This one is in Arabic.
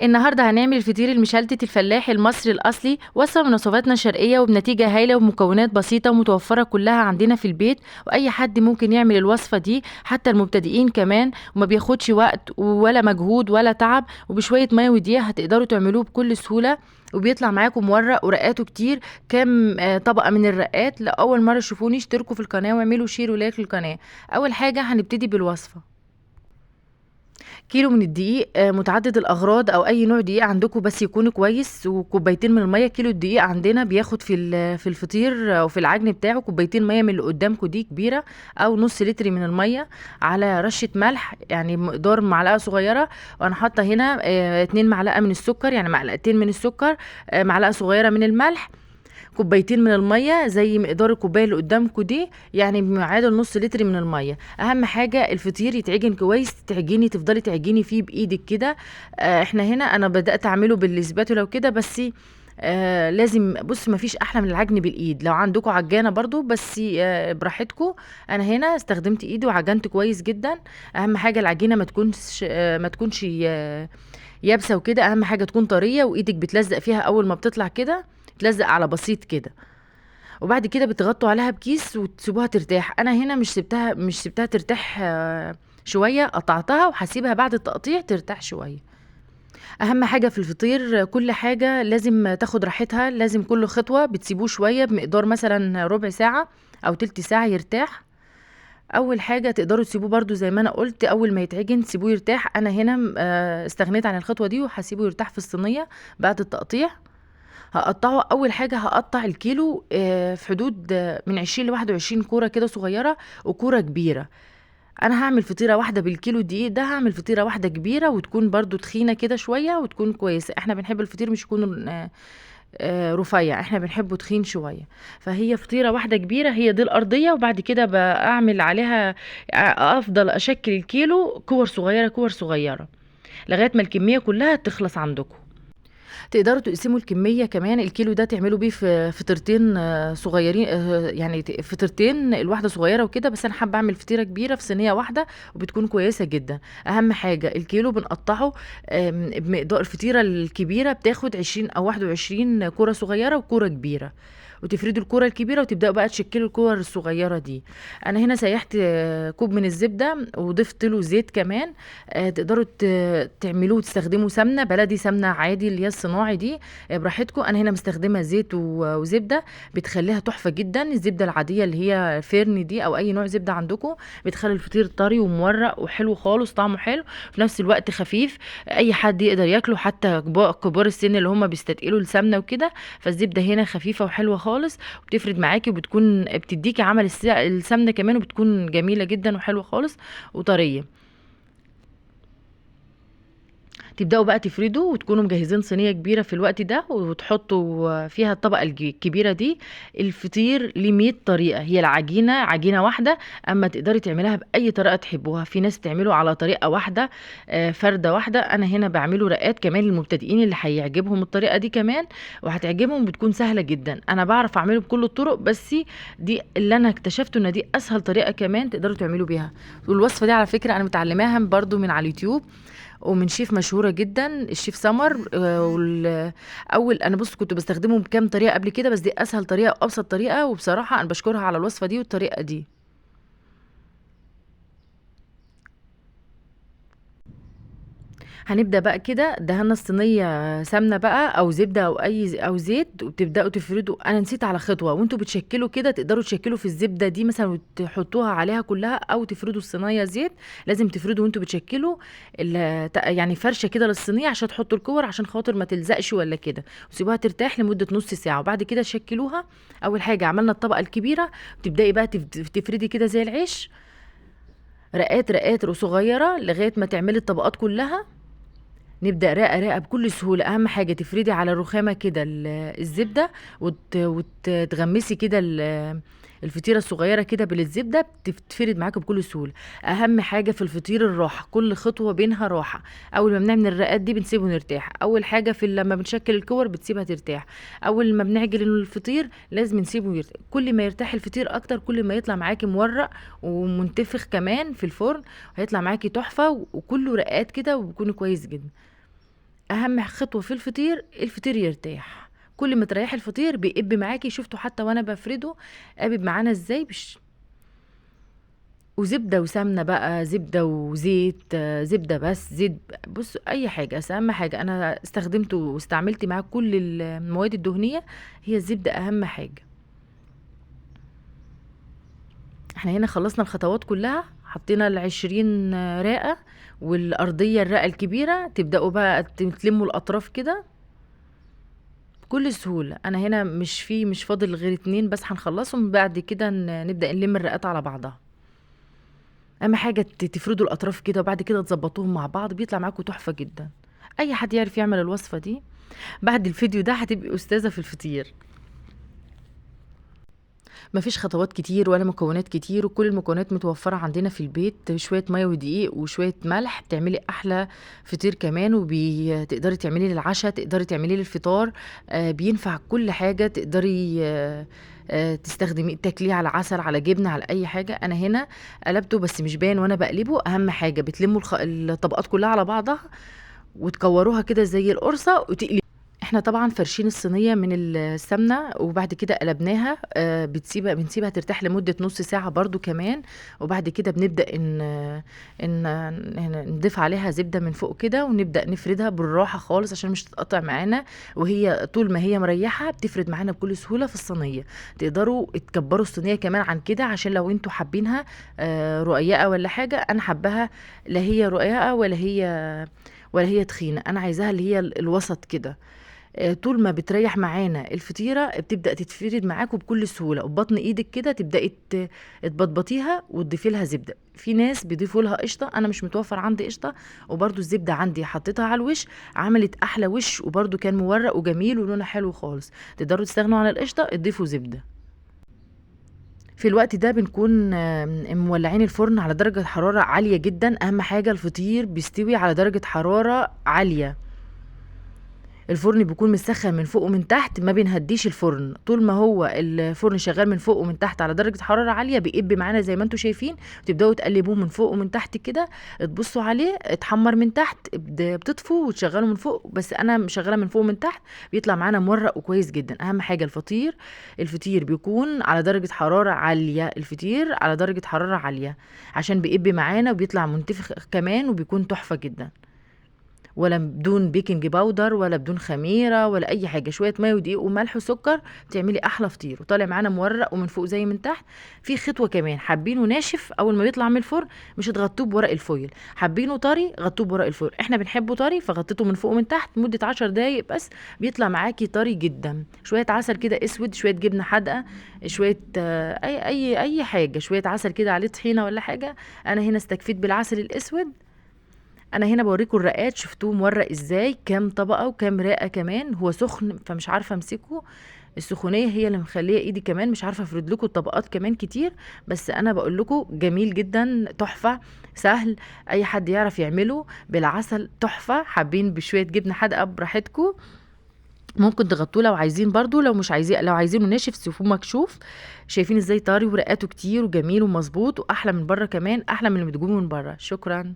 النهارده هنعمل الفطير المشلتت الفلاحي المصري الأصلي، وصفة من وصفاتنا الشرقية وبنتيجة هايلة وبمكونات بسيطة ومتوفرة كلها عندنا في البيت، وأي حد ممكن يعمل الوصفة دي حتى المبتدئين كمان، وما بياخدش وقت ولا مجهود ولا تعب، وبشوية مية ودقيق هتقدروا تعملوه بكل سهولة، وبيطلع معاكم مورق ورقاته كتير. كام طبقة من الرقات. لو أول مرة تشوفوني اشتركوا في القناة واعملوا شير ولايك للقناة. أول حاجة هنبتدي بالوصفة. كيلو من الدقيق متعدد الأغراض أو أي نوع دقيق عندكم بس يكون كويس، وكوبايتين من المية. كيلو الدقيق عندنا بياخد في الفطير أو في العجن بتاعه كوبايتين مية من اللي قدامكم دي كبيرة، أو نص لتر من المية، على رشة ملح يعني مقدار معلقة صغيرة. وأنا حاطة هنا 2 معلقة من السكر، يعني معلقتين من السكر، معلقة صغيرة من الملح، كوبايتين من الميه زي مقدار الكوبايه اللي قدامكم دي، يعني بمعادل نص لتر من الميه. اهم حاجه الفطير يتعجن كويس، تعجني تفضلي تعجني فيه بايدك كده. احنا هنا انا بدات اعمله بالسباتولا وكده، بس لازم بص مفيش احلى من العجن بالايد. لو عندكم عجانه برضو بس براحتكم. انا هنا استخدمت ايدي وعجنت كويس جدا. اهم حاجه العجينه ما تكونش يابسه وكده. اهم حاجه تكون طريه وايدك بتلزق فيها اول ما بتطلع كده، تلزق على بسيط كده. وبعد كده بتغطوا عليها بكيس وتسيبوها ترتاح. انا هنا مش سبتها ترتاح شويه، قطعتها وهسيبها بعد التقطيع ترتاح شويه. اهم حاجه في الفطير كل حاجه لازم تاخد راحتها، لازم كل خطوه بتسيبوه شويه بمقدار مثلا ربع ساعه او تلت ساعه يرتاح. اول حاجه تقدروا تسيبوه برضو زي ما انا قلت، اول ما يتعجن تسيبوه يرتاح. انا هنا استغنيت عن الخطوه دي وهسيبه يرتاح في الصينيه بعد التقطيع. هقطعه. اول حاجه هقطع الكيلو في حدود من 20 ل 21 كوره كده صغيره وكوره كبيره. انا هعمل فطيره واحده بالكيلو دقيق ده، هعمل فطيره واحده كبيره وتكون برضو تخينه كده شويه وتكون كويسه. احنا بنحب الفطير مش يكون رفيع، احنا بنحبه تخين شويه. فهي فطيره واحده كبيره هي دي الارضيه، وبعد كده بعمل عليها افضل اشكل الكيلو كور صغيره كور صغيره لغايه ما الكميه كلها تخلص عندكم. تقدروا تقسموا الكمية كمان، الكيلو ده تعملوا بيه في فطيرتين صغيرين، يعني فطيرتين الواحدة صغيرة وكده، بس أنا حابة أعمل فطيرة كبيرة في صينية واحدة وبتكون كويسة جدا. أهم حاجة الكيلو بنقطعه بمقدار. الفطيرة الكبيرة بتاخد 20 أو 21 كرة صغيرة وكرة كبيرة، وتفردوا الكرة الكبيرة وتبدأوا بقى تشكلوا الكور الصغيرة دي. أنا هنا سيحت كوب من الزبدة وضفت له زيت كمان. تقدروا تعملوه تستخدموا سمنه بلدي، سمنه عادي اللي هي الصناعي دي، براحتكم. انا هنا مستخدمه زيت وزبده، بتخليها تحفه جدا. الزبده العاديه اللي هي فيرن دي او اي نوع زبده عندكم بتخلي الفطير طري ومورق وحلو خالص، طعمه حلو في نفس الوقت خفيف، اي حد يقدر ياكله حتى كبار السن اللي هم بيستثقلوا السمنه وكده. فالزبده هنا خفيفه وحلوه خالص وبتفرد معاكي وبتكون بتديكي عمل السمنه كمان، وبتكون جميله جدا وحلوه خالص وطريه. تبدأوا بقى تفردوا وتكونوا مجهزين صينية كبيرة في الوقت ده وتحطوا فيها الطبقة الكبيرة دي. الفطير ليه 100 طريقة، هي العجينة عجينة واحدة، أما تقدري تعملها بأي طريقة تحبوها. في ناس تعمله على طريقة واحدة فردة واحدة. أنا هنا بعمله رقات كمان للمبتدئين اللي هيعجبهم الطريقة دي كمان وهتعجبهم، بتكون سهلة جدا. أنا بعرف أعمله بكل الطرق، بس دي اللي أنا اكتشفته إن دي أسهل طريقة كمان تقدروا تعملوا بيها. والوصفة دي على فكرة أنا متعلماها برضو من على اليوتيوب ومن شيف مشهورة جدا، الشيف سمر. اول انا بص كنت بستخدمه بكام طريقة قبل كده، بس دي اسهل طريقة وابسط طريقة، وبصراحة انا بشكرها على الوصفة دي والطريقة دي. هنبدأ بقى كده دهنا الصينية سمنة بقى او زبدة او او زيت، وبتبدأوا تفردوا. انا نسيت على خطوة، وانتوا بتشكلوا كده تقدروا تشكلوا في الزبدة دي مثلا وتحطوها عليها كلها، او تفردوا الصينية زيت. لازم تفردوا وانتوا بتشكلوا يعني فرشة كده للصينية عشان تحطوا الكور، عشان خاطر ما تلزقش ولا كده، وسيبوها ترتاح لمدة نص ساعة وبعد كده شكلوها. اول حاجة عملنا الطبقة الكبيرة، تبدأي بقى تفردي كده زي العيش، رقات رقات صغيرة لغاية ما تعملي الطبقات كلها. نبدأ رقة رقة بكل سهولة. أهم حاجة تفردي على الرخامة كده الزبدة، وتغمسي كده الفطيرة الصغيرة كده بالزبدة، بتتفرد معاكي بكل سهولة. أهم حاجة في الفطير الراحة، كل خطوة بينها راحة. أول ما بنعمل الرقات دي بنسيبه نرتاح. أول حاجة لما بنشكل الكور بتسيبها ترتاح. أول ما بنعجل الفطير لازم نسيبه يرتاح. كل ما يرتاح الفطير أكتر كل ما يطلع معاكي مورق ومنتفخ كمان في الفرن، هيطلع معاكي تحفة وكله رقات كده وبيكون كويس جدا. اهم خطوة في الفطير، الفطير يرتاح. كل ما تريحي الفطير بيقب معاكي. شفتوا حتى وانا بفرده قابب معانا ازاي؟ وزبدة وسمنة بقى، زبدة وزيت، زبدة بس، زيت. بص اي حاجة، بس اهم حاجة انا استخدمته واستعملت معاه كل المواد الدهنية، هي الزبدة اهم حاجة. احنا هنا خلصنا الخطوات كلها، حطينا ال20 رقة، والأرضية الرقة الكبيرة تبدأوا بقى تلموا الأطراف كده بكل سهولة. أنا هنا مش فاضل غير 2 بس هنخلصهم، بعد كده نبدأ نلم الرقات على بعضها. أهم حاجة تفردوا الأطراف كده، وبعد كده تظبطوهم مع بعض، بيطلع معاكم تحفة جدا. أي حد يعرف يعمل الوصفة دي بعد الفيديو ده هتبقي أستاذة في الفطير. مفيش خطوات كتير ولا مكونات كتير، وكل المكونات متوفرة عندنا في البيت. شوية مية ودقيق وشوية ملح بتعملي أحلى فطير كمان. وتقدري تعملي للعشاء، تقدري تعملي للفطار. بينفع كل حاجة. تقدري تستخدمي تاكليه على عسل، على جبنة، على أي حاجة. أنا هنا قلبته بس مش باين وأنا بقلبه. أهم حاجة بتلموا الطبقات كلها على بعضها، وتكوروها كده زي القرصة وتقلي. احنا طبعا فرشين الصينية من السمنة، وبعد كده قلبناها. بنسيبها ترتاح لمدة نص ساعة برضو كمان. وبعد كده بنبدأ نضيف عليها زبدة من فوق كده، ونبدأ نفردها بالراحة خالص عشان مش تتقطع معانا. وهي طول ما هي مريحة بتفرد معانا بكل سهولة في الصينية. تقدروا تكبروا الصينية كمان عن كده، عشان لو انتوا حابينها رقيقة ولا حاجة. انا حباها لا هي رقيقة ولا هي تخينة، انا عايزاها اللي هي الوسط كده. طول ما بتريح معانا الفطيرة بتبدأ تتفرد معاكم بكل سهولة، وبطن ايدك كده تبدأي تبطبطيها وتضيفي لها زبدة. في ناس بيضيفوا لها قشطة، انا مش متوفر عندي قشطة. وبرده الزبدة عندي حطيتها على الوش، عملت احلى وش، وبرده كان مورق وجميل ولونه حلو خالص. تقدروا تستغنوا عن القشطة، تضيفوا زبدة. في الوقت ده بنكون مولعين الفرن على درجة حرارة عالية جدا. اهم حاجة الفطير بيستوي على درجة حرارة عالية. الفرن بيكون مسخن من فوق ومن تحت، ما بنهديش الفرن. طول ما هو الفرن شغال من فوق ومن تحت على درجة حرارة عالية بيقب معانا زي ما انتم شايفين. وتبداوا تقلبوه من فوق ومن تحت كده، تبصوا عليه اتحمر من تحت، بتطفوا وتشغلوا من فوق. بس انا مشغله من فوق ومن تحت، بيطلع معانا مورق وكويس جدا. اهم حاجة الفطير بيكون على درجة حرارة عالية. الفطير على درجة حرارة عالية عشان بيقب معانا وبيطلع منتفخ كمان، وبيكون تحفة جدا. ولا بدون بيكنج باودر ولا بدون خميره ولا اي حاجه. شويه ميه ودقيق وملح وسكر تعملي احلى فطير، وطالع معانا مورق ومن فوق زي من تحت. في خطوه كمان، حابينه ناشف اول ما بيطلع من الفرن مش تغطوه بورق الفويل. حابينه طري غطوه بورق الفويل. احنا بنحبه طري، فغطيته من فوق ومن تحت مده 10 دقايق بس، بيطلع معاكي طري جدا. شويه عسل كده اسود، شويه جبنه حادقه، شويه اي حاجه، شويه عسل كده عليه طحينه ولا حاجه. انا هنا استكفيت بالعسل الاسود. انا هنا بوريكم الرقات، شفتوه مورق ازاي، كام طبقه وكام رقه كمان. هو سخن فمش عارفه امسكه، السخونيه هي اللي مخليه ايدي كمان مش عارفه افرد لكم الطبقات كمان كتير. بس انا بقول لكم جميل جدا، تحفه، سهل، اي حد يعرف يعمله بالعسل تحفه. حابين بشويه جبنه حادقه براحتكم، ممكن تغطوه لو عايزين. برضو لو مش عايزين، لو عايزينه ناشف سيبوه مكشوف. شايفين ازاي طري ورقاته كتير وجميل ومظبوط، واحلى من بره كمان، احلى من اللي بتجيبوه من بره. شكرا.